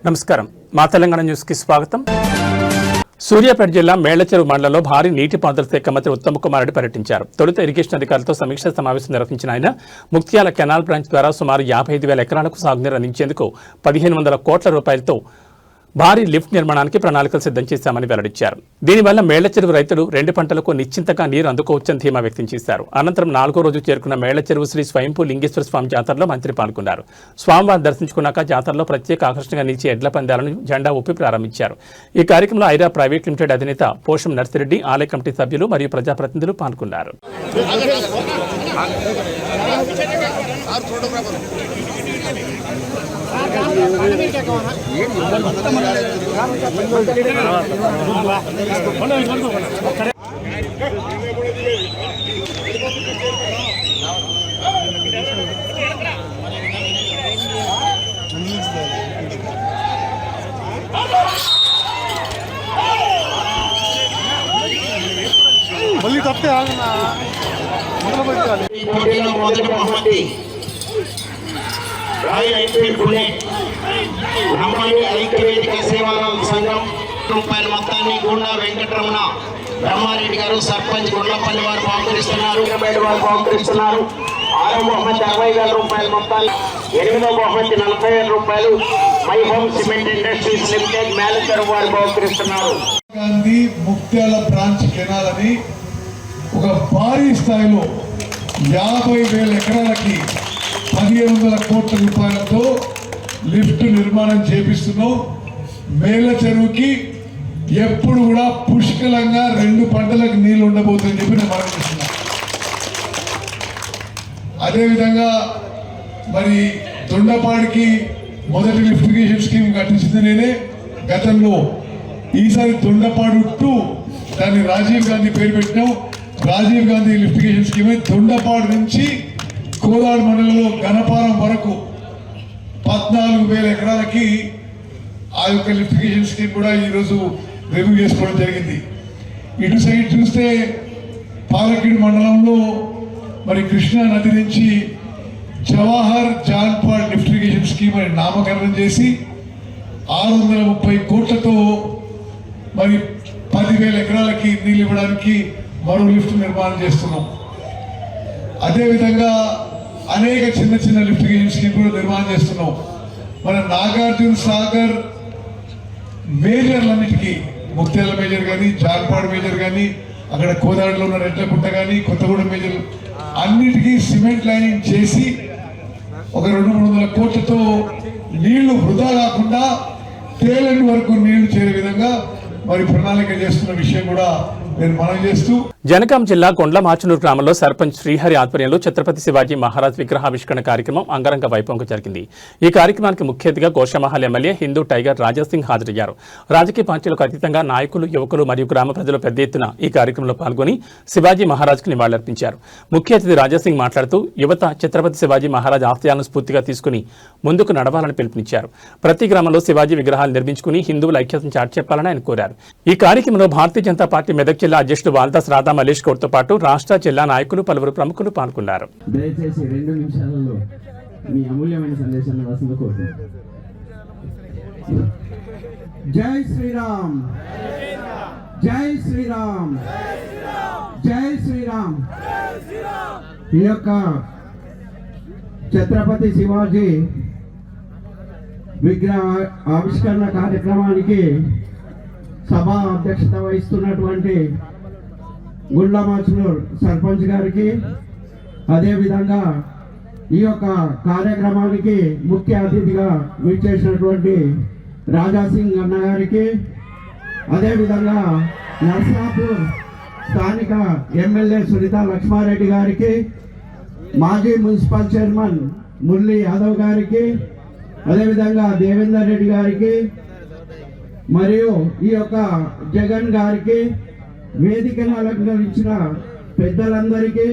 నమస్కారం మా తెలంగాణ న్యూస్ కి స్వాగతం. సూర్యాపేట జిల్లా మేళ్లచెరువు మండలంలో భారీ నీటిపారుదల శాఖ మంత్రి ఉత్తమ్ కుమార్ రెడ్డి పర్యటించారు. తొలుత ఇరిగేషన్ అధికారులతో సమీక్షా సమావేశం నిర్వహించిన ఆయన ముక్త్యాల కెనాల్ బ్రాంచ్ ద్వారా సుమారు 55,000 ఎకరాలకు సాగునీరు అందించేందుకు 1,500 కోట్ల రూపాయలతో భారీ లిఫ్ట్ నిర్మాణానికి ప్రణాళికలు సిద్ధం చేశామని వెల్లడించారు. దీనివల్ల మేళ్లచెరువు రైతులు 2 పంటలకు నిశ్చింతగా నీరు అందుకోవచ్చని ధీమా వ్యక్తం చేశారు. అనంతరం 4వ రోజు చేరుకున్న మేళ్లచెరువు శ్రీ స్వయంపూ లింగేశ్వర స్వామి జాతరలో మంత్రి పాల్గొన్నారు. స్వామివారిని దర్శించుకున్నాక జాతరలో ప్రత్యేక ఆకర్షణగా నిలిచే ఎడ్ల పందాలను జెండా ఊపి ప్రారంభించారు. ఈ కార్యక్రమంలో ఐరా ప్రైవేట్ లిమిటెడ్ అధినేత పోషం నర్సిరెడ్డి, ఆలయ కమిటీ సభ్యులు మరియు ప్రజాప్రతినిధులు పాల్గొన్నారు. మొదటి బహుమతి రాయల్ ఎన్ఫీల్డ్ బుల్లెట్ బ్రహ్మణి ఐక్యవేదిక సేవల సంఘం రూపాయల మొత్తాన్ని గుండా వెంకటరమణ బ్రహ్మారెడ్డి గారు సర్పంచ్ గుండ్లపల్లి వారు బహుకరిస్తున్నారు. 6వ బహుమతి 60,000 రూపాయల మొత్తాన్ని, 8వ బహుమతి 40,000 రూపాయలు my home cement industries limited Mellacheruvu వారు బహుకరిస్తున్నారు. గాంధీ ముక్త్యాల బ్రాంచ్ కెనాల్ అని ఒక భారీ స్థాయిలో 50,000 ఎకరాలకి 1,500 కోట్ల రూపాయలతో లిఫ్ట్ నిర్మాణం చేపిస్తున్నాం. మేళ్లచెరువుకి ఎప్పుడు కూడా పుష్కలంగా 2 పంటలకు నీళ్లు ఉండబోతుందని చెప్పి నేను మనం చేస్తున్నా. అదేవిధంగా మరి దొండపాడికి మొదటి లిఫ్టిగేషన్ స్కీమ్ కట్టించింది నేనే గతంలో. ఈసారి దొండపాడు 2 దాన్ని రాజీవ్ గాంధీ పేరు పెట్టినాం. రాజీవ్ గాంధీ లిఫ్టిగేషన్ స్కీమ్ దొండపాడు నుంచి కోదాడు మండలంలో గణపారం వరకు 14,000 ఎకరాలకి ఆ యొక్క లిఫ్టిగేషన్ స్కీమ్ కూడా ఈరోజు రివ్యూ చేసుకోవడం జరిగింది. ఇటు సైడ్ చూస్తే పాలకీడు మండలంలో మరి కృష్ణా నది నుంచి జవహర్ జాన్పాడ్ లిఫ్టిగేషన్ స్కీమ్ అని నామకరణం చేసి 630 కోట్లతో మరి 10,000 ఎకరాలకి నీళ్ళు ఇవ్వడానికి మరో లిఫ్ట్ నిర్మాణం చేస్తున్నాం. అదేవిధంగా అనేక చిన్న చిన్న లిఫ్టిగేషన్ స్కీమ్ కూడా నిర్మాణం చేస్తున్నాం. మన నాగార్జున సాగర్ మేజర్లన్నిటికీ, ముక్త్యాల మేజర్ కానీ, జాన్పాడు మేజర్ కానీ, అక్కడ కోదాడులో ఉన్న రెడ్లకుంట కానీ, కొత్తగూడెం మేజర్ అన్నిటికీ సిమెంట్ లైనింగ్ చేసి ఒక 200-300 కోట్లతో నీళ్లు వృధా కాకుండా తేలని వరకు నీళ్లు చేరే విధంగా మరి ప్రణాళిక చేస్తున్న విషయం కూడా నేను మనం చేస్తూ. జనగాం జిల్లా కొండ్లమాచనూరు గ్రామంలో సర్పంచ్ శ్రీహరి ఆధ్వర్యంలో ఛత్రపతి శివాజీ మహారాజ్ విగ్రహావిష్కరణ కార్యక్రమం అంగరంగ వైభవంగా జరిగింది. ఈ కార్యక్రమానికి ముఖ్య అతిథిగా గోషామహల్ ఎమ్మెల్యే హిందూ టైగర్ రాజాసింగ్ హాజరయ్యారు. రాజకీయ పార్టీలకు అతీతంగా నాయకులు, యువకులు మరియు గ్రామ ప్రజలు పెద్ద ఎత్తున ఈ కార్యక్రమంలో పాల్గొని శివాజీ మహారాజ్కు నివాళులర్పించారు. ముఖ్య అతిథి రాజాసింగ్ మాట్లాడుతూ యువత ఛత్రపతి శివాజీ మహారాజ్ ఆశయాలను స్ఫూర్తిగా తీసుకుని ముందుకు నడవాలని పిలుపునిచ్చారు. ప్రతి గ్రామంలో శివాజీ విగ్రహాలు నిర్మించుకుని హిందువుల ఐక్యతను చాటి చెప్పాలని ఆయన కోరారు. ఈ కార్యక్రమంలో భారతీయ జనతా పార్టీ మెదక్ జిల్లా అధ్యక్షుడు వాల్దాస్ రాధా మలేష్ గౌడ్తో పాటు రాష్ట్ర జిల్లా నాయకులు, పలువురు ప్రముఖులు పాల్గొన్నారు. దయచేసి 2 నిమిషాలలో మీ అమూల్యమైన సందేశాన్ని రాసిన కోరుతున్నాను. జై శ్రీరామ్, జై శ్రీరామ్, జై శ్రీరామ్. ఈ యొక్క ఛత్రపతి శివాజీ విగ్రహ ఆవిష్కరణ కార్యక్రమానికి సభా అధ్యక్షత వహిస్తున్నటువంటి గుండ్లమాచనూరు సర్పంచ్ గారికి, అదేవిధంగా ఈ యొక్క కార్యక్రమానికి ముఖ్య అతిథిగా విచ్చేసినటువంటి రాజాసింగ్ అన్న గారికి, అదేవిధంగా నర్సాపూర్ స్థానిక ఎమ్మెల్యే సునీత లక్ష్మారెడ్డి గారికి, మాజీ మున్సిపల్ చైర్మన్ మురళీ యాదవ్ గారికి, అదేవిధంగా దేవేందర్ రెడ్డి గారికి మరియు ఈ యొక్క జగన్ గారికి, వేదికను అలంకరించిన పెద్దలందరికీ,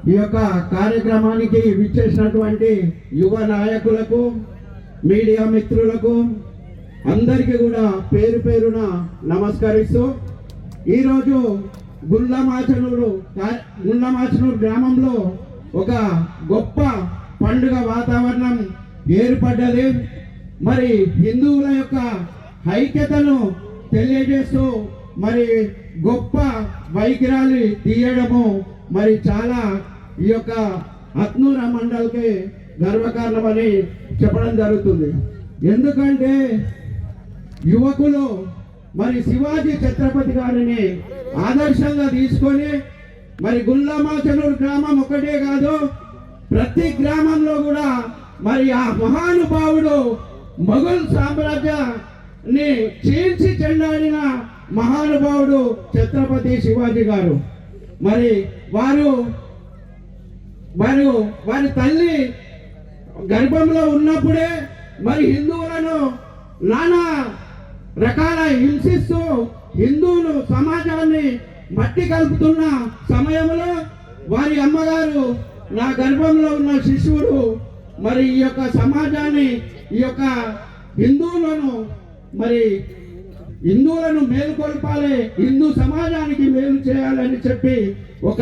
ఈ యొక్క కార్యక్రమానికి విచ్చేసినటువంటి యువ నాయకులకు, మీడియా మిత్రులకు అందరికీ కూడా పేరు పేరున నమస్కరిస్తూ ఈరోజు గుండ్లమాచనూరు గ్రామంలో ఒక గొప్ప పండుగ వాతావరణం ఏర్పడ్డది. మరి హిందువుల యొక్క ఐక్యతను తెలియజేస్తూ మరి గొప్ప వైఖరాలు తీయడము మరి చాలా ఈ యొక్క అత్నూర మండల్కి గర్వకారణమని చెప్పడం జరుగుతుంది. ఎందుకంటే యువకులు మరి శివాజీ ఛత్రపతి గారిని ఆదర్శంగా తీసుకొని మరి గుల్లమాచనూరు గ్రామం ఒకటే కాదు, ప్రతి గ్రామంలో కూడా మరి ఆ మహానుభావుడు మొఘల్ సామ్రాజ్యాన్ని చీల్చి చెండాడిన మహానుభావుడు ఛత్రపతి శివాజీ గారు. మరి వారి తల్లి గర్భంలో ఉన్నప్పుడే మరి హిందువులను నానా రకాల హింసిస్తూ హిందువులు సమాజాన్ని మట్టి కలుపుతున్న సమయంలో వారి అమ్మగారు నా గర్భంలో ఉన్న శిశువుడు మరి ఈ యొక్క సమాజాన్ని ఈ యొక్క హిందువులను మేలుకొల్పాలి, హిందూ సమాజానికి మేలు చేయాలని చెప్పి ఒక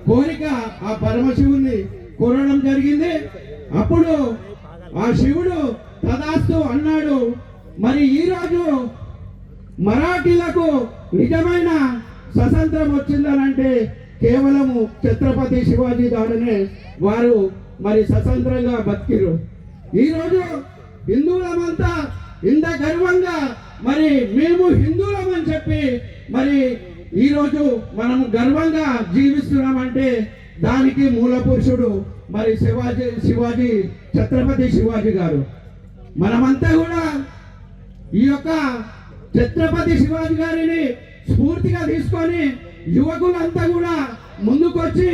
కోరిక ఆ పరమశివుని కోరడం జరిగింది. అప్పుడు ఆ శివుడు తదాస్తు అన్నాడు. మరి ఈరోజు మరాఠీలకు నిజమైన స్వతంత్రం వచ్చిందనంటే కేవలము ఛత్రపతి శివాజీ ద్వారానే వారు మరి స్వతంత్రంగా బతికిరు. ఈరోజు హిందువులమంతా ఇంత గర్వంగా మరి మేము హిందువులమని చెప్పి మరి ఈరోజు మనము గర్వంగా జీవిస్తున్నామంటే దానికి మూల పురుషుడు మరి శివాజీ ఛత్రపతి శివాజీ గారు. మనమంతా కూడా ఈ యొక్క ఛత్రపతి శివాజీ గారిని స్ఫూర్తిగా తీసుకొని యువకులంతా కూడా ముందుకొచ్చి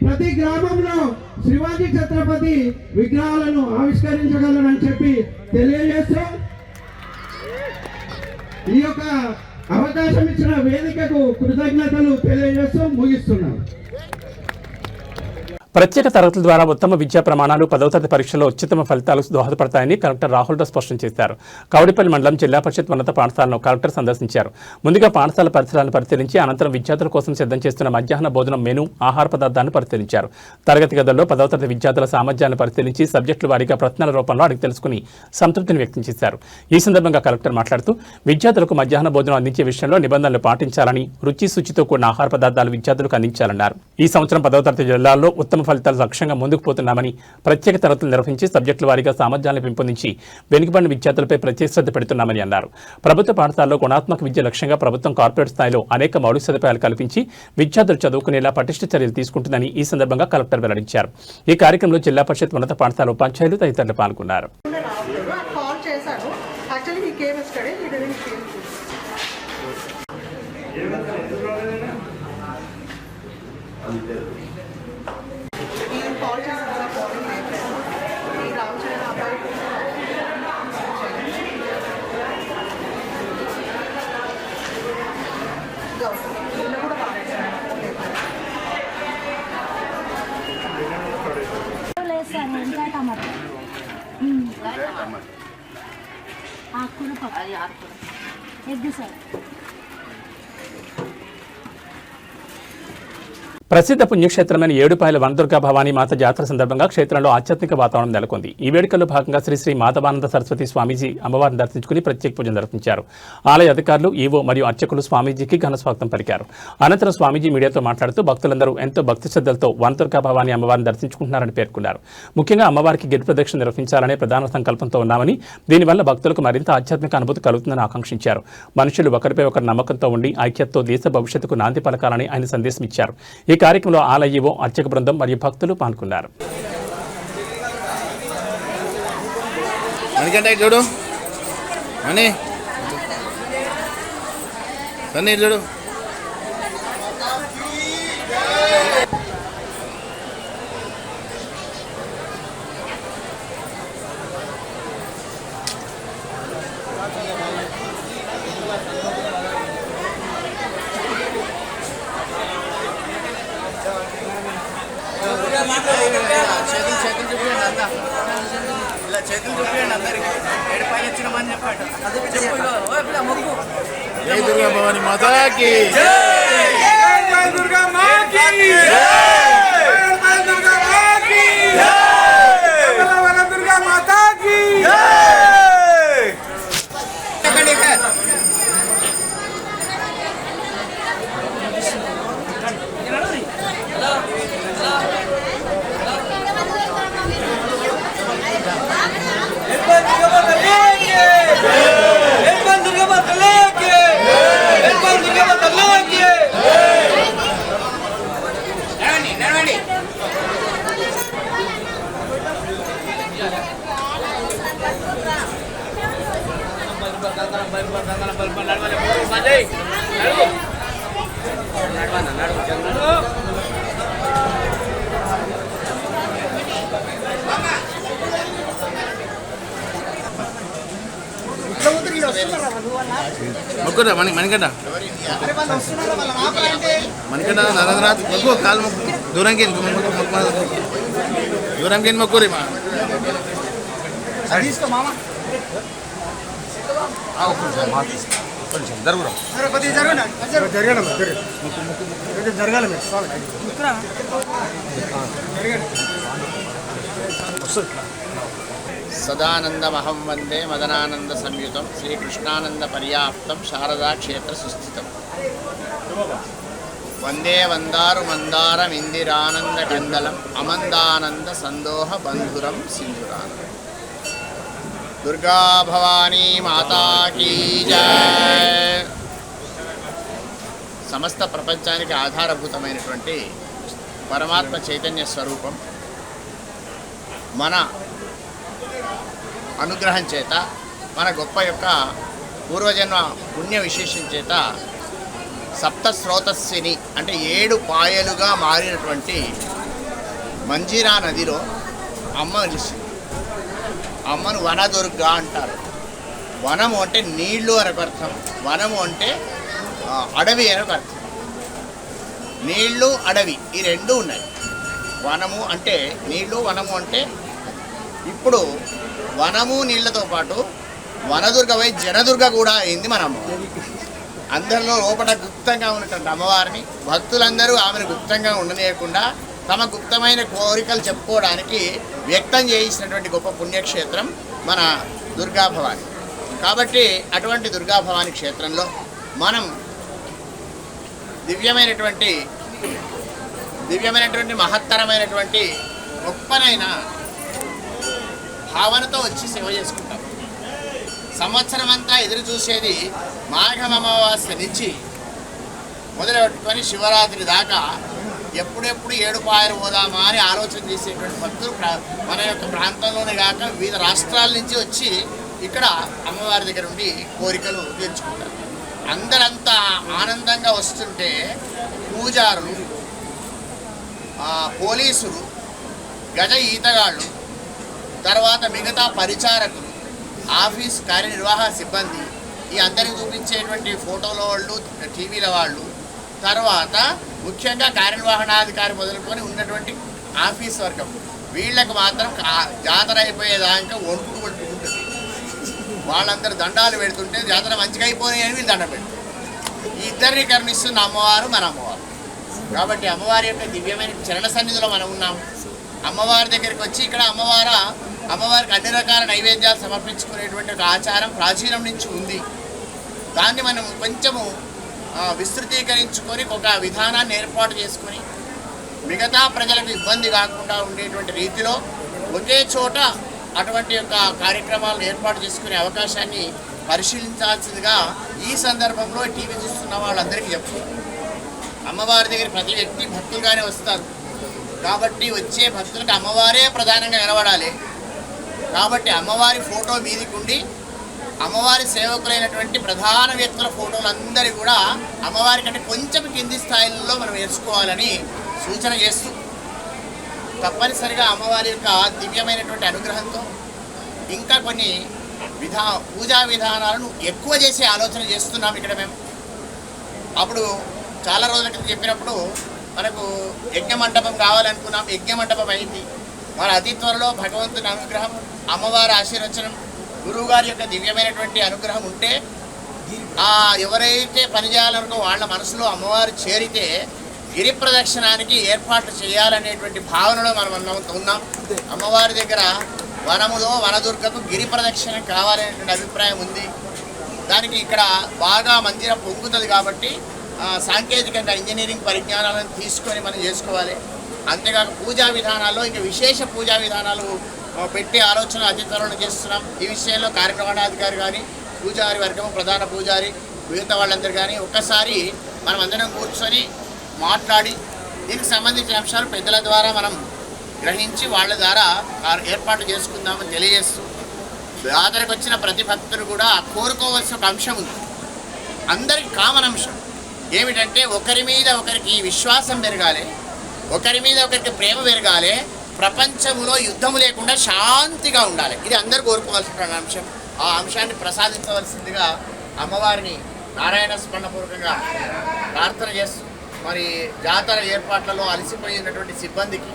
ప్రతి గ్రామంలో శివాజీ ఛత్రపతి విగ్రహాలను ఆవిష్కరించగలరని చెప్పి తెలియజేస్తూ ఈ యొక్క అవకాశం ఇచ్చిన వేదికకు కృతజ్ఞతలు తెలియజేస్తూ ముగిస్తున్నాను. ప్రత్యేక తరగతుల ద్వారా ఉత్తమ విద్యా ప్రమాణాలు 10వ తరగతి పరీక్షల్లో అత్యుత్తమ ఫలితాలకు దోహదపడతాయని కలెక్టర్ రాహుల్ రావు స్పష్టం చేశారు. కౌడిపల్లి మండలం జిల్లా పరిషత్ ఉన్నత పాఠశాలను కలెక్టర్ సందర్శించారు. ముందుగా పాఠశాల పరిసరాలను పరిశీలించి అనంతరం విద్యార్థుల కోసం సిద్ధం చేస్తున్న మధ్యాహ్న భోజనం మెను ఆహార పదార్థాలను పరిశీలించారు. తరగతి గదుల్లో 10వ తరగతి విద్యార్థుల సామర్థ్యాన్ని పరిశీలించి సబ్జెక్టుల వారీగా ప్రశ్నల రూపంలో అడిగి తెలుసుకుని సంతృప్తిని వ్యక్తం చేశారు. ఈ సందర్భంగా కలెక్టర్ మాట్లాడుతూ విద్యార్థులకు మధ్యాహ్న భోజనం అందించే విషయంలో నిబంధనలు పాటించాలని, రుచి శుచితో కూడిన ఆహార పదార్థాలు విద్యార్థులకు అందించాలన్నారు. ఈ సంవత్సరం 10వ తరగతి జిల్లాల్లో ఉత్తమ ఫలితాలు లక్ష్యంగా ముందుకు పోతున్నామని, ప్రత్యేక తరగతులు నిర్వహించి సబ్జెక్టుల వారీగా సామర్థ్యాలను పెంపొందించి వెనుకబడిన విద్యార్థులపై ప్రత్యేక శ్రద్ధ పెడుతున్నామని అన్నారు. ప్రభుత్వ పాఠశాలలో గుణాత్మక విద్య లక్ష్యంగా ప్రభుత్వం కార్పొరేట్ స్థాయిలో అనేక మౌలిక సదుపాయాలు కల్పించి విద్యార్థులు చదువుకునేలా పటిష్ట చర్యలు తీసుకుంటుందని ఈ సందర్భంగా కలెక్టర్ వెల్లడించారు. ఈ కార్యక్రమంలో జిల్లా పరిషత్ ఉన్నత పాఠశాల ఉపాధ్యాయులు తదితరులు పాల్గొన్నారు. ప్రసిద్ధ పుణ్యక్షేత్రమైన ఏడుపాయల వనదుర్గా భవానీ మాత జాతర సందర్భంగా క్షేత్రంలో ఆధ్యాత్మిక వాతావరణం నెలకొంది. ఈ వేడుకల్లో భాగంగా శ్రీ మాధవానంద సరస్వతి స్వామీజీ అమ్మవారిని దర్శించుకుని ప్రత్యేక పూజలు నిర్వహించారు. ఆలయ అధికారులు, ఈవో మరియు అర్చకులు స్వామీజీకి ఘన స్వాగతం పలికారు. అనంతరం స్వామీజీ మీడియాతో మాట్లాడుతూ భక్తులందరూ ఎంతో భక్తి శ్రద్ధలతో వనదుర్గా భవానీ అమ్మవారిని దర్శించుకుంటున్నారని పేర్కొన్నారు. ముఖ్యంగా అమ్మవారికి గిరి ప్రదక్షిణ నిర్వహించాలనే ప్రధాన సంకల్పంతో ఉన్నామని, దీనివల్ల భక్తులకు మరింత ఆధ్యాత్మిక అనుభూతి కలుగుతుందని ఆకాంక్షించారు. మనుషులు ఒకరిపై ఒకరు నమ్మకంతో ఉండి ఐక్యతతో దేశ భవిష్యత్తుకు నాంది పలకాలని ఆయన సందేశం ఇచ్చారు. ఈ కార్యక్రమంలో ఆలయ ఈవో, అర్చక బృందం మరియు భక్తులు పాల్గొన్నారు. జై దుర్గా భవానీ మాతా కీ జై, జై దుర్గా మాతా కీ జై, జై దుర్గా మాతా కీ జై, దుర్గా మాతా కీ జై. మొక్కురా మణికంట మణికంట నరేంద్రనాథ్ మొక్కు కాలు మొక్కు దూరంకి దూరంకి మొక్కురి మా సదానందమహం వందే మదనానంద సంయుతం శ్రీకృష్ణానంద పర్యాప్తం శారదా క్షేత్ర సుస్థితం వందే వందారు మందారమిందిరానంద కందలం అమందానంద సందోహ బంధురం సింధురానందం. దుర్గా భవానీ మాతాకి జై. సమస్త ప్రపంచానికి ఆధారభూతమైనటువంటి పరమాత్మ చైతన్య స్వరూపం మన అనుగ్రహం చేత, మన గొప్ప యొక్క పూర్వజన్మ పుణ్య విశేషం చేత సప్త స్రోతస్సిని అంటే 7 పాయలుగా మారినటువంటి మంజీరా నదిలో అమ్మ నిలిచింది. అమ్మను వనదుర్గ అంటారు. వనము అంటే నీళ్లు అనొక అర్థం, వనము అంటే అడవి అనొక అర్థం. నీళ్లు అడవి ఈ రెండు ఉన్నాయి. వనము అంటే నీళ్లు, వనము అంటే ఇప్పుడు వనము నీళ్లతో పాటు వనదుర్గపై జనదుర్గ కూడా అయింది మన అమ్మ. అందరిలో లోపల గుప్తంగా ఉన్నటువంటి అమ్మవారిని భక్తులందరూ ఆమెను గుప్తంగా ఉండనీయకుండా తమ గుప్తమైన కోరికలు చెప్పుకోవడానికి వ్యక్తం చేయించినటువంటి గొప్ప పుణ్యక్షేత్రం మన దుర్గాభవాని. కాబట్టి అటువంటి దుర్గాభవాని క్షేత్రంలో మనం దివ్యమైనటువంటి మహత్తరమైనటువంటి గొప్పనైన భావనతో వచ్చి సేవ చేసుకుంటాం. సంవత్సరం అంతా ఎదురు చూసేది మాఘం అమావాస్య నుంచి మొదలుపెట్టుకొని శివరాత్రి దాకా ఎప్పుడెప్పుడు 7 పాయలు పోదామా అని ఆలోచన చేసేటువంటి భక్తులు మన యొక్క ప్రాంతంలోనే కాక వివిధ రాష్ట్రాల నుంచి వచ్చి ఇక్కడ అమ్మవారి దగ్గర ఉండి కోరికలు తీర్చుకుంటారు. అందరంతా ఆనందంగా వస్తుంటే పూజారులు, పోలీసులు, గజ ఈతగాళ్ళు, తర్వాత మిగతా పరిచారకులు, ఆఫీస్ కార్యనిర్వాహక సిబ్బంది, ఈ అందరికి చూపించేటువంటి ఫోటోల వాళ్ళు, టీవీల వాళ్ళు, తర్వాత ముఖ్యంగా కార్యనిర్వహణాధికారి మొదలుకొని ఉన్నటువంటి ఆఫీస్ వర్గం, వీళ్ళకి మాత్రం జాతర అయిపోయేదాకా వణుకుడు పట్టుకుంటుంది. వాళ్ళందరూ దండాలు పెడుతుంటే జాతర మంచిగా అయిపోయి అని వీళ్ళు దండ పెడుతుంది. ఈ ఇద్దరిని కరుణిస్తున్న అమ్మవారు మన అమ్మవారు. కాబట్టి అమ్మవారి యొక్క దివ్యమైన చరణ సన్నిధిలో మనం ఉన్నాం. అమ్మవారి దగ్గరికి వచ్చి ఇక్కడ అమ్మవారికి అన్ని రకాల నైవేద్యాలు సమర్పించుకునేటువంటి ఒక ఆచారం ప్రాచీనం నుంచి ఉంది. దాన్ని మనం కొంచెము విస్తృతీకరించుకొని ఒక విధానాన్ని ఏర్పాటు చేసుకొని మిగతా ప్రజలకు ఇబ్బంది కాకుండా ఉండేటువంటి రీతిలో ఒకే చోట అటువంటి యొక్క కార్యక్రమాలను ఏర్పాటు చేసుకునే అవకాశాన్ని పరిశీలించాల్సిందిగా ఈ సందర్భంలో టీవీ చూస్తున్న వాళ్ళందరికీ చెప్తారు. అమ్మవారి దగ్గర ప్రతి వ్యక్తి భక్తులుగానే వస్తారు. కాబట్టి వచ్చే భక్తులకు అమ్మవారే ప్రధానంగా నిలబడాలి. కాబట్టి అమ్మవారి ఫోటో మీదికి ఉండి అమ్మవారి సేవకులైనటువంటి ప్రధాన వ్యక్తుల ఫోటోలు అందరూ కూడా అమ్మవారి కంటే కొంచెం కింది స్థాయిలో మనం వేసుకోవాలని సూచన చేస్తూ తప్పనిసరిగా అమ్మవారి యొక్క దివ్యమైనటువంటి అనుగ్రహంతో ఇంకా కొన్ని పూజా విధానాలను ఎక్కువ చేసే ఆలోచన చేస్తున్నాం ఇక్కడ మేము. అప్పుడు చాలా రోజుల క్రితం చెప్పినప్పుడు మనకు యజ్ఞమండపం కావాలనుకున్నాం. యజ్ఞమండపం అయింది. మరి అతి త్వరలో భగవంతుని అనుగ్రహం, అమ్మవారి ఆశీర్వచనం, గురువుగారి యొక్క దివ్యమైనటువంటి అనుగ్రహం ఉంటే ఎవరైతే పని చేయాలనుకో వాళ్ళ మనసులో అమ్మవారు చేరితే గిరి ప్రదక్షిణానికి ఏర్పాట్లు చేయాలనేటువంటి భావనలో మనం ఉన్నాం. అమ్మవారి దగ్గర వనములో వనదుర్గకు గిరి ప్రదక్షిణ కావాలనేటువంటి అభిప్రాయం ఉంది. దానికి ఇక్కడ బాగా మందిరం పొంగుతుంది కాబట్టి సాంకేతికంగా ఇంజనీరింగ్ పరిజ్ఞానాలను తీసుకొని మనం చేసుకోవాలి. అంతేకాక పూజా విధానాల్లో ఇంకా విశేష పూజా విధానాలు పెట్టే ఆలోచన అతి త్వరలో చేస్తున్నాం. ఈ విషయంలో కార్యనిర్వహణాధికారి కానీ, పూజారి వర్గము, ప్రధాన పూజారి, మిగతా వాళ్ళందరూ కానీ ఒక్కసారి మనం అందరం కూర్చొని మాట్లాడి దీనికి సంబంధించిన అంశాలు పెద్దల ద్వారా మనం గ్రహించి వాళ్ళ ద్వారా ఏర్పాటు చేసుకుందామని తెలియజేస్తూ జాతరకు వచ్చిన ప్రతి భక్తుడు కూడా కోరుకోవాల్సిన ఒక అంశం ఉంది, అందరికి కామన్ అంశం ఏమిటంటే ఒకరి మీద ఒకరికి విశ్వాసం పెరగాలి, ఒకరి మీద ఒకరికి ప్రేమ పెరగాలి, ప్రపంచంలో యుద్ధము లేకుండా శాంతిగా ఉండాలి. ఇది అందరూ కోరుకోవాల్సిన అంశం. ఆ అంశాన్ని ప్రసాదించవలసిందిగా అమ్మవారిని నారాయణ స్మరణపూర్వకంగా ప్రార్థన చేస్తూ మరి జాతర ఏర్పాట్లలో అలసిపోయినటువంటి సిబ్బందికి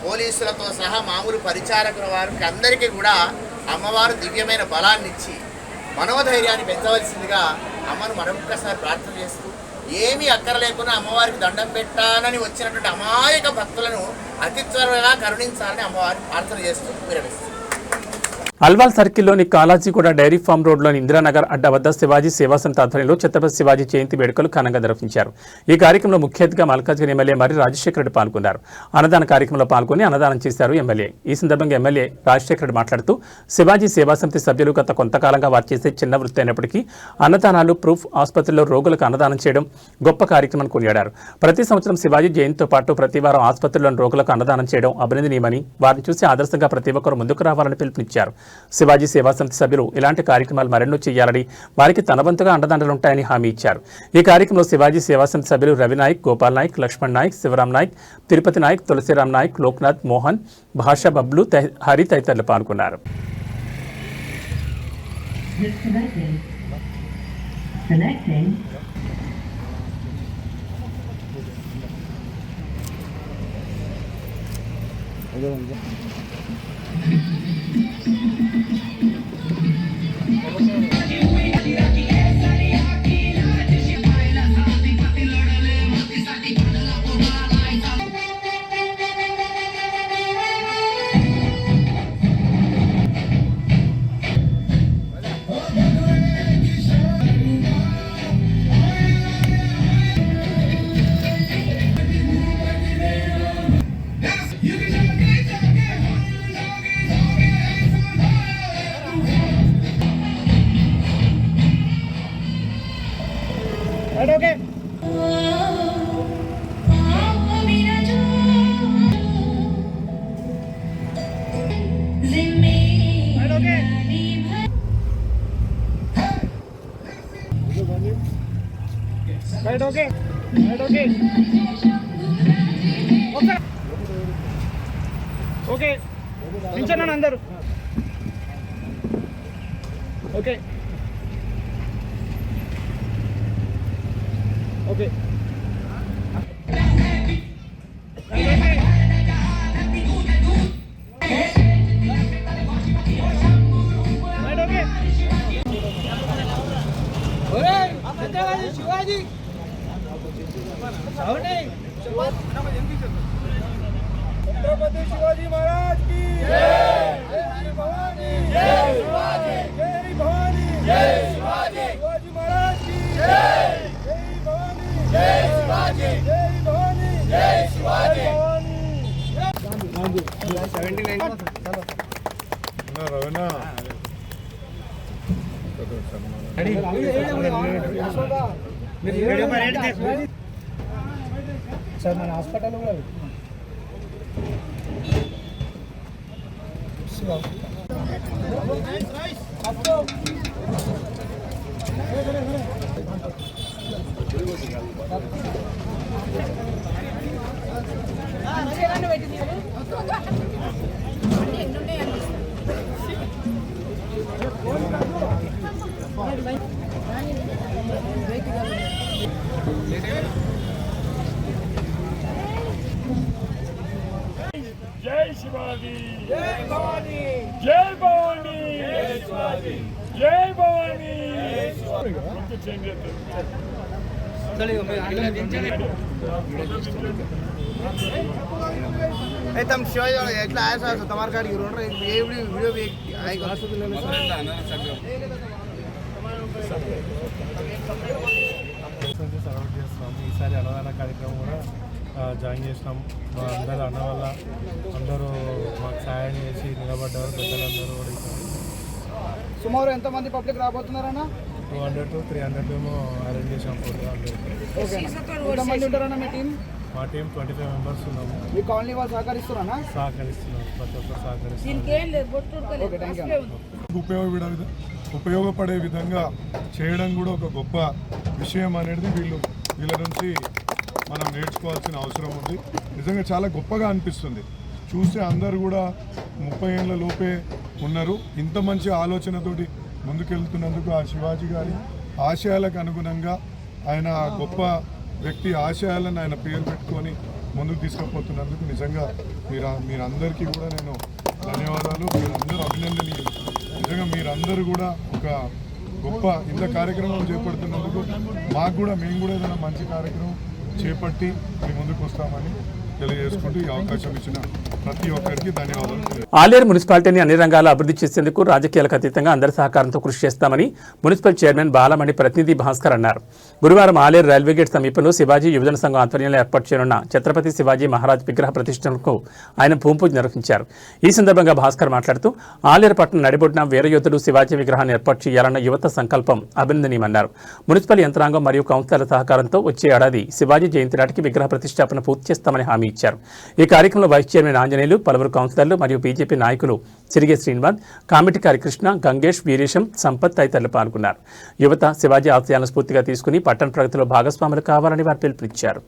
పోలీసులతో సహా మామూలు పరిచారకుల వారికి అందరికీ కూడా అమ్మవారు దివ్యమైన బలాన్ని ఇచ్చి మనోధైర్యాన్ని పెంచవలసిందిగా అమ్మను మరొక్కసారి ప్రార్థన చేస్తూ ఏమీ అక్కర లేకుండా అమ్మవారికి దండం పెట్టాలని వచ్చినటువంటి అమాయక భక్తులను అతి త్వరగా కరుణించాలని అమ్మవారిని ప్రార్థన చేస్తూ విరమిస్తారు. అల్వాల్ సర్కిల్లోని కాలాజీగూడ డైరీ ఫామ్ రోడ్లోని ఇందిరానగర్ అడ్డ వద్ద శివాజీ సేవా సంస్థ ఆధ్వర్యంలో ఛత్రపతి శివాజీ జయంతి వేడుకలు ఘనంగా నిర్వహించారు. ఈ కార్యక్రమంలో ముఖ్య అతిథిగా మల్కాజ్గిరి ఎమ్మెల్యే మరి రాజశేఖర రెడ్డి పాల్గొన్నారు. అన్నదాన కార్యక్రమంలో పాల్గొని అన్నదానం చేశారు ఎమ్మెల్యే. ఈ సందర్భంగా ఎమ్మెల్యే రాజశేఖర రెడ్డి మాట్లాడుతూ శివాజీ సేవా సమితి సభ్యులు గత కొంతకాలంగా వారు చేసే చిన్న వృత్తి అయినప్పటికీ అన్నదానాలు ప్రూఫ్ ఆసుపత్రిలో రోగులకు అన్నదానం చేయడం గొప్ప కార్యక్రమాన్ని కొనియాడారు. ప్రతి సంవత్సరం శివాజీ జయంతితో పాటు ప్రతి వారం ఆసుపత్రిలోని రోగులకు అన్నదానం చేయడం అభినందనీయమని, వారిని చూసి ఆదర్శంగా ప్రతి ఒక్కరు ముందుకు రావాలని పిలుపునిచ్చారు. శివాజీ సేవా సమితి సభ్యులు ఇలాంటి కార్యక్రమాలు మరెన్నో చేయాలని, వారికి తనవంతుగా అండదండలుంటాయని హామీ ఇచ్చారు. ఈ కార్యక్రమంలో శివాజీ సేవా సమితి సభ్యులు రవినాయక్, గోపాల్ నాయక్, లక్ష్మణ్ నాయక్, శివరాం నాయక్, తిరుపతి నాయక్, తులసిరామ్ నాయక్, లోక్నాథ్, మోహన్, భాషా, బబ్లు, హరి తదితరులు పాల్గొన్నారు. ఓకే నిల్చోండి అందరూ. ఓకే ఓకే శివాజీ छत्रपति शिवाजी महाराज की जय भवानी, जय शिवाजी, जय भवानी, जय शिवाजी, शिवाजी महाराज की जय भवानी, जय शिवाजी, जय भवानी, जय शिवाजी, सर मैं हास्पिटल जय शिवाजी, जय भवानी, जय भवानी, जय शिवाजी, जय भवानी, जय शिवाजी. तुम शिवाजी एट्ला आया सर तुम्हारे गाड़ी वीडियो भी ఈసారి అన్నదాన కార్యక్రమం కూడా జాయిన్ చేసినాం. మా అందరూ అన్న వల్ల అందరూ మాకు సహాయం చేసి నిలబడ్డారు. పెద్దలందరూ కూడా సుమారు ఎంతమంది పబ్లిక్ రాబోతున్నారన్నా? 200 to 300 మేము అరేంజ్ చేసాం. ఎంతమంది ఉంటారన్నా మీ టీం? మా టీం 25 మెంబర్స్ ఉన్నాము. మీ కాలనీ వాళ్ళు సహకరిస్తున్నారా? సహకరిస్తున్నాం, ప్రతి ఒక్కరు సహకరిస్తున్నారు. ఉపయోగపడే విధంగా చేయడం కూడా ఒక గొప్ప విషయం అనేది వీళ్ళ నుంచి మనం నేర్చుకోవాల్సిన అవసరం ఉంది. నిజంగా చాలా గొప్పగా అనిపిస్తుంది చూస్తే. అందరూ కూడా 30 ఏళ్ల లోపే ఉన్నారు. ఇంత మంచి ఆలోచనతోటి ముందుకెళ్తున్నందుకు ఆ శివాజీ గారి ఆశయాలకు అనుగుణంగా ఆయన గొప్ప వ్యక్తి ఆశయాలను ఆయన పేరు పెట్టుకొని ముందుకు తీసుకుపోతున్నందుకు నిజంగా మీరందరికీ కూడా నేను ధన్యవాదాలు. మీరందరూ అభినందనీయులు. నిజంగా మీరందరూ కూడా ఒక గొప్ప ఇంత కార్యక్రమం చేపడుతున్నందుకు మేము కూడా ఏదైనా మంచి కార్యక్రమం చేపట్టి మీ ముందుకు వస్తామని తెలియజేసుకుంటూ ఈ అవకాశం ఇచ్చిన ప్రతి ఒక్కరికి ధన్యవాదాలు. ఆలేరు మున్సిపాలిటీని అన్ని రంగాల్లో అభివృద్ధి చేసేందుకు రాజకీయాలకు అతీతంగా అందరి సహకారంతో కృషి చేస్తామని మున్సిపల్ చైర్మన్ బాలమణి ప్రతినిధి భాస్కర్ అన్నారు. గురువారం ఆలేరు రైల్వే గేట్ సమీపంలో శివాజీ యువజన సంఘం ఆధ్వర్యంలో ఏర్పాటు చేయనున్న ఛత్రపతి శివాజీ మహారాజ్ విగ్రహ ప్రతిష్టకు ఆయన భూమి పూజ నిర్వహించారు. ఈ సందర్భంగా భాస్కర్ మాట్లాడుతూ ఆలేరు పట్టణ నడిబొడ్డున వీరయోధుడు శివాజీ విగ్రహాన్ని ఏర్పాటు చేయాలన్న యువత సంకల్పం అభినందనీయమన్నారు. మున్సిపల్ యంత్రాంగం మరియు కౌన్సిలర్ల సహకారంతో వచ్చే ఏడాది శివాజీ జయంతి నాటికి విగ్రహ ప్రతిష్టాపన పూర్తి చేస్తామని హామీ ఇచ్చారు. ఈ కార్యక్రమంలో వైస్ చైర్మన్ ఆంజనేయులు, పలువురు కౌన్సిలర్లు మరియు బీజేపీ నాయకులు సిరిగే శ్రీనివాస్, కామిటికారి కృష్ణ, గంగేష్, వీరేశం, సంపత్ తదితరులు పాల్గొన్నారు. యువత శివాజీ ఆశయాలను స్ఫూర్తిగా తీసుకుని పట్టణ ప్రగతిలో భాగస్వాములు కావాలని వారు పిలుపునిచ్చారు.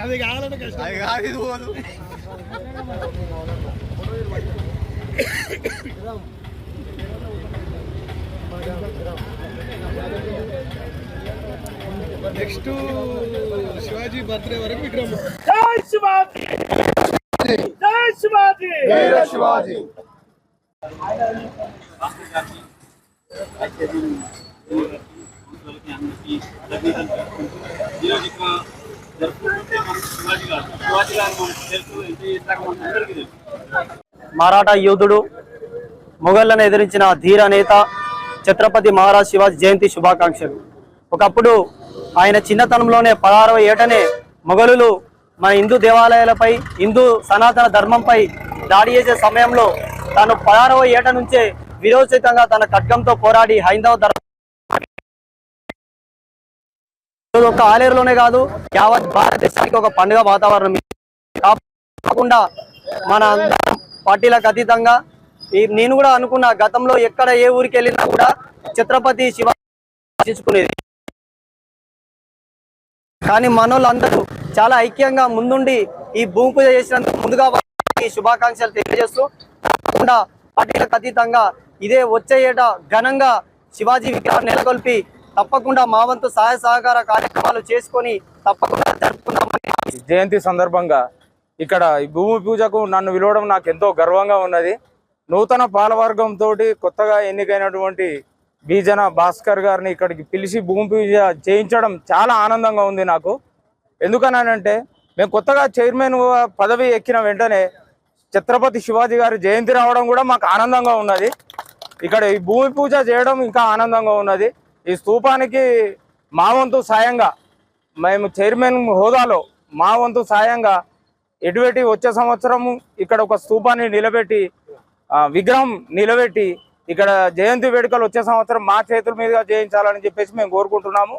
అది కావాలంటే కష్టం. అది కాదు ఇది పోదు. నెక్స్ట్ శివాజీ బర్త్డే వరకు విక్రమ్. జై శివాజీ, జై శివాజీ, జై శివాజీ. మరాఠా యోధుడు, మొఘళ్లను ఎదిరించిన ధీర నేత ఛత్రపతి మహారాజ్ శివాజీ జయంతి శుభాకాంక్షలు. ఒకప్పుడు ఆయన చిన్నతనంలోనే 16వ ఏటనే మొఘలులు మన హిందూ దేవాలయాలపై, హిందూ సనాతన ధర్మంపై దాడి చేసే సమయంలో తాను 16వ ఏట నుంచే విరోచితంగా తన ఖడ్గంతో పోరాడి హైందవ ధర్మం ఒక ఆలేరులోనే కాదు యావత్ భారతదేశానికి ఒక పండుగ వాతావరణం కాకుండా మన పార్టీలకు అతీతంగా నేను కూడా అనుకున్న, గతంలో ఎక్కడ ఏ ఊరికి వెళ్ళినా కూడా ఛత్రపతి శివాజీ చేసుకునేది. కానీ మనోళ్ళందరూ చాలా ఐక్యంగా ముందుండి ఈ భూమి పూజ చేసినందుకు ముందుగా శుభాకాంక్షలు తెలియజేస్తూ, తప్పకుండా పార్టీలకు అతీతంగా ఇదే వచ్చే ఏట ఘనంగా శివాజీ విగ్రహాన్ని నెలకొల్పి తప్పకుండా మా వంతు సహాయ సహకార కార్యక్రమాలు చేసుకొని తప్పకుండా జరుపుకుందామని. జయంతి సందర్భంగా ఇక్కడ ఈ భూమి పూజకు నన్ను పిలవడం నాకు ఎంతో గర్వంగా ఉన్నది. నూతన పాలవర్గంతో కొత్తగా ఎన్నికైనటువంటి బీజన భాస్కర్ గారిని ఇక్కడికి పిలిచి భూమి పూజ చేయించడం చాలా ఆనందంగా ఉంది నాకు. ఎందుకనంటే మేము కొత్తగా చైర్మన్ పదవి ఎక్కిన వెంటనే ఛత్రపతి శివాజీ గారి జయంతి రావడం కూడా మాకు ఆనందంగా ఉన్నది. ఇక్కడ ఈ భూమి పూజ చేయడం ఇంకా ఆనందంగా ఉన్నది. ఈ స్తూపానికి మా వంతు సాయంగా మేము చైర్మన్ హోదాలో మా వంతు సాయంగా ఎటువంటి వచ్చే సంవత్సరము ఇక్కడ ఒక స్తూపాన్ని నిలబెట్టి విగ్రహం నిలబెట్టి ఇక్కడ జయంతి వేడుకలు వచ్చే సంవత్సరం మా చేతుల మీదుగా చేయించాలని చెప్పేసి మేము కోరుకుంటున్నాము.